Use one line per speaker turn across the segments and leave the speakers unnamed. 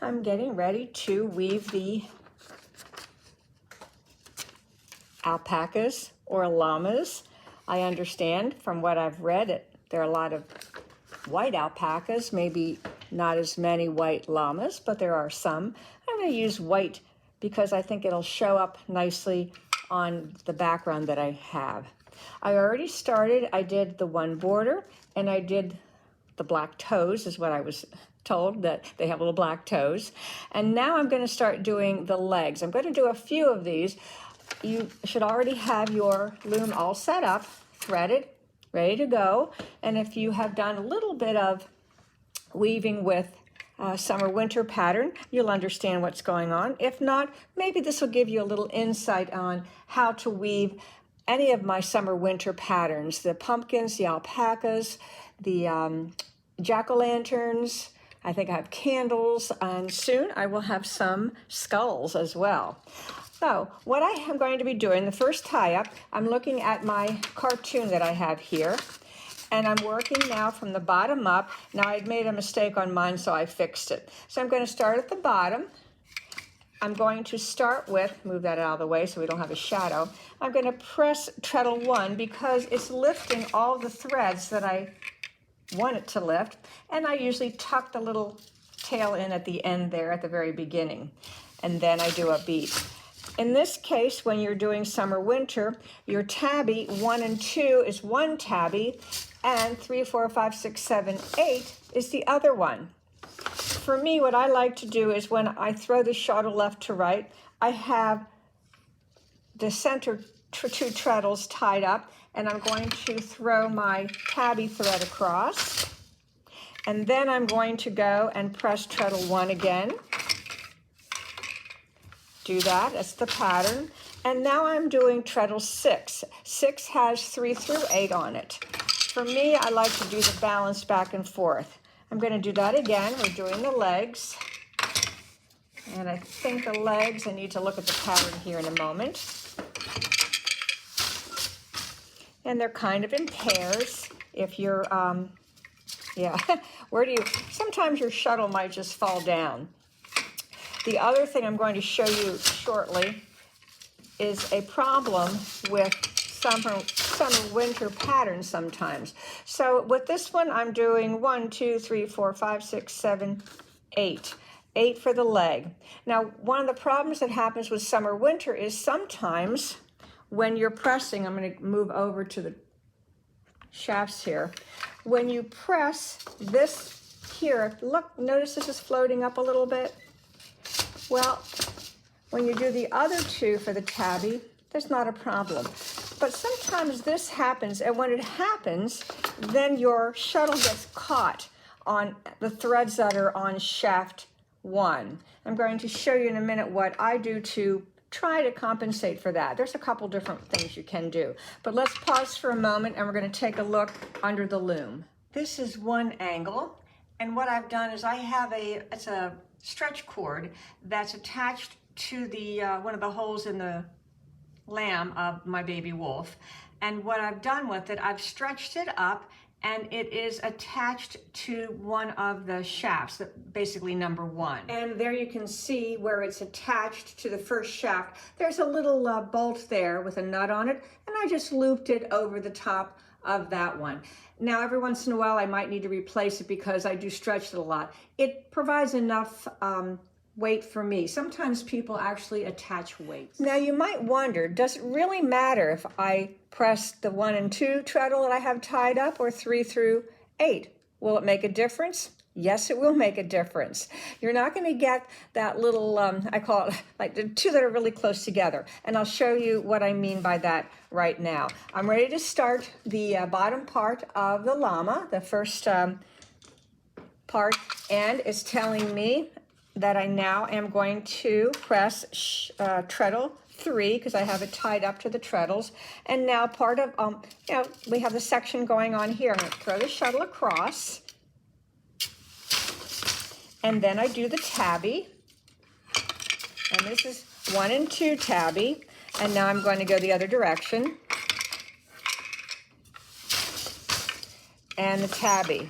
I'm getting ready to weave the alpacas or llamas. I understand from what I've read that there are a lot of white alpacas, maybe not as many white llamas, but there are some. I'm going to use white because I think it'll show up nicely on the background that I have. I already started. I did the one border and I did the black toes, is what I was told, that they have little black toes. And now I'm going to start doing the legs. I'm going to do a few of these. You should already have your loom all set up, threaded, ready to go. And if you have done a little bit of weaving with summer-winter pattern, you'll understand what's going on. If not, maybe this will give you a little insight on how to weave any of my summer-winter patterns, the pumpkins, the alpacas, the jack-o'-lanterns. I think I have candles, and soon I will have some skulls as well. So what I am going to be doing, the first tie-up, I'm looking at my cartoon that I have here, and I'm working now from the bottom up. Now I'd made a mistake on mine, so I fixed it. So I'm going to start at the bottom. I'm going to start with, move that out of the way so we don't have a shadow. I'm going to press treadle 1 because it's lifting all the threads that I want it to lift, and I usually tuck the little tail in at the end there at the very beginning, and then I do a beat. In this case, when you're doing summer winter, your tabby 1 and 2 is one tabby, and 3, 4, 5, 6, 7, 8 is the other one. For me, what I like to do is when I throw the shuttle left to right, I have the center 2 treadles tied up, and I'm going to throw my tabby thread across, and then I'm going to go and press treadle 1 again. Do that, that's the pattern. And now I'm doing treadle 6. 6 has 3 through 8 on it. For me, I like to do the balance back and forth. I'm going to do that again. We're doing the legs. And I think the legs, I need to look at the pattern here in a moment. And they're kind of in pairs. If you're, yeah, sometimes your shuttle might just fall down. The other thing I'm going to show you shortly is a problem with summer-winter patterns sometimes. So with this one, I'm doing 1, 2, 3, 4, 5, 6, 7, 8. 8 for the leg. Now, one of the problems that happens with summer-winter is sometimes when you're pressing, I'm going to move over to the shafts here. When you press this here, look, notice this is floating up a little bit. Well, when you do the other 2 for the tabby, there's not a problem. But sometimes this happens, and when it happens, then your shuttle gets caught on the threads that are on shaft 1. I'm going to show you in a minute what I do to try to compensate for that. There's a couple different things you can do. But let's pause for a moment, and we're going to take a look under the loom. This is one angle, and what I've done is I have it's a stretch cord that's attached to the one of the holes in the lamb of my baby wolf. And what I've done with it, I've stretched it up, and it is attached to one of the shafts, basically number 1. And there you can see where it's attached to the first shaft. There's a little bolt there with a nut on it, and I just looped it over the top of that one. Now, every once in a while, I might need to replace it because I do stretch it a lot. It provides enough weight for me. Sometimes people actually attach weights. Now, you might wonder, does it really matter if I press the 1 and 2 treadle that I have tied up or 3 through 8? Will it make a difference? Yes, it will make a difference. You're not going to get that little, I call it like the 2 that are really close together. And I'll show you what I mean by that right now. I'm ready to start the bottom part of the llama, the first part, and it's telling me that I now am going to press treadle 3 because I have it tied up to the treadles. And now part of, we have the section going on here. I'm going to throw the shuttle across. And then I do the tabby. And this is 1 and 2 tabby. And now I'm going to go the other direction. And the tabby.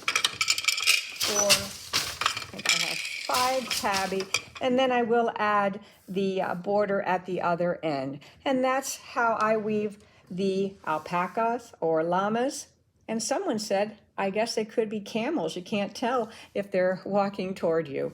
side tabby, and then I will add the border at the other end. And that's how I weave the alpacas or llamas. And someone said, I guess they could be camels. You can't tell if they're walking toward you.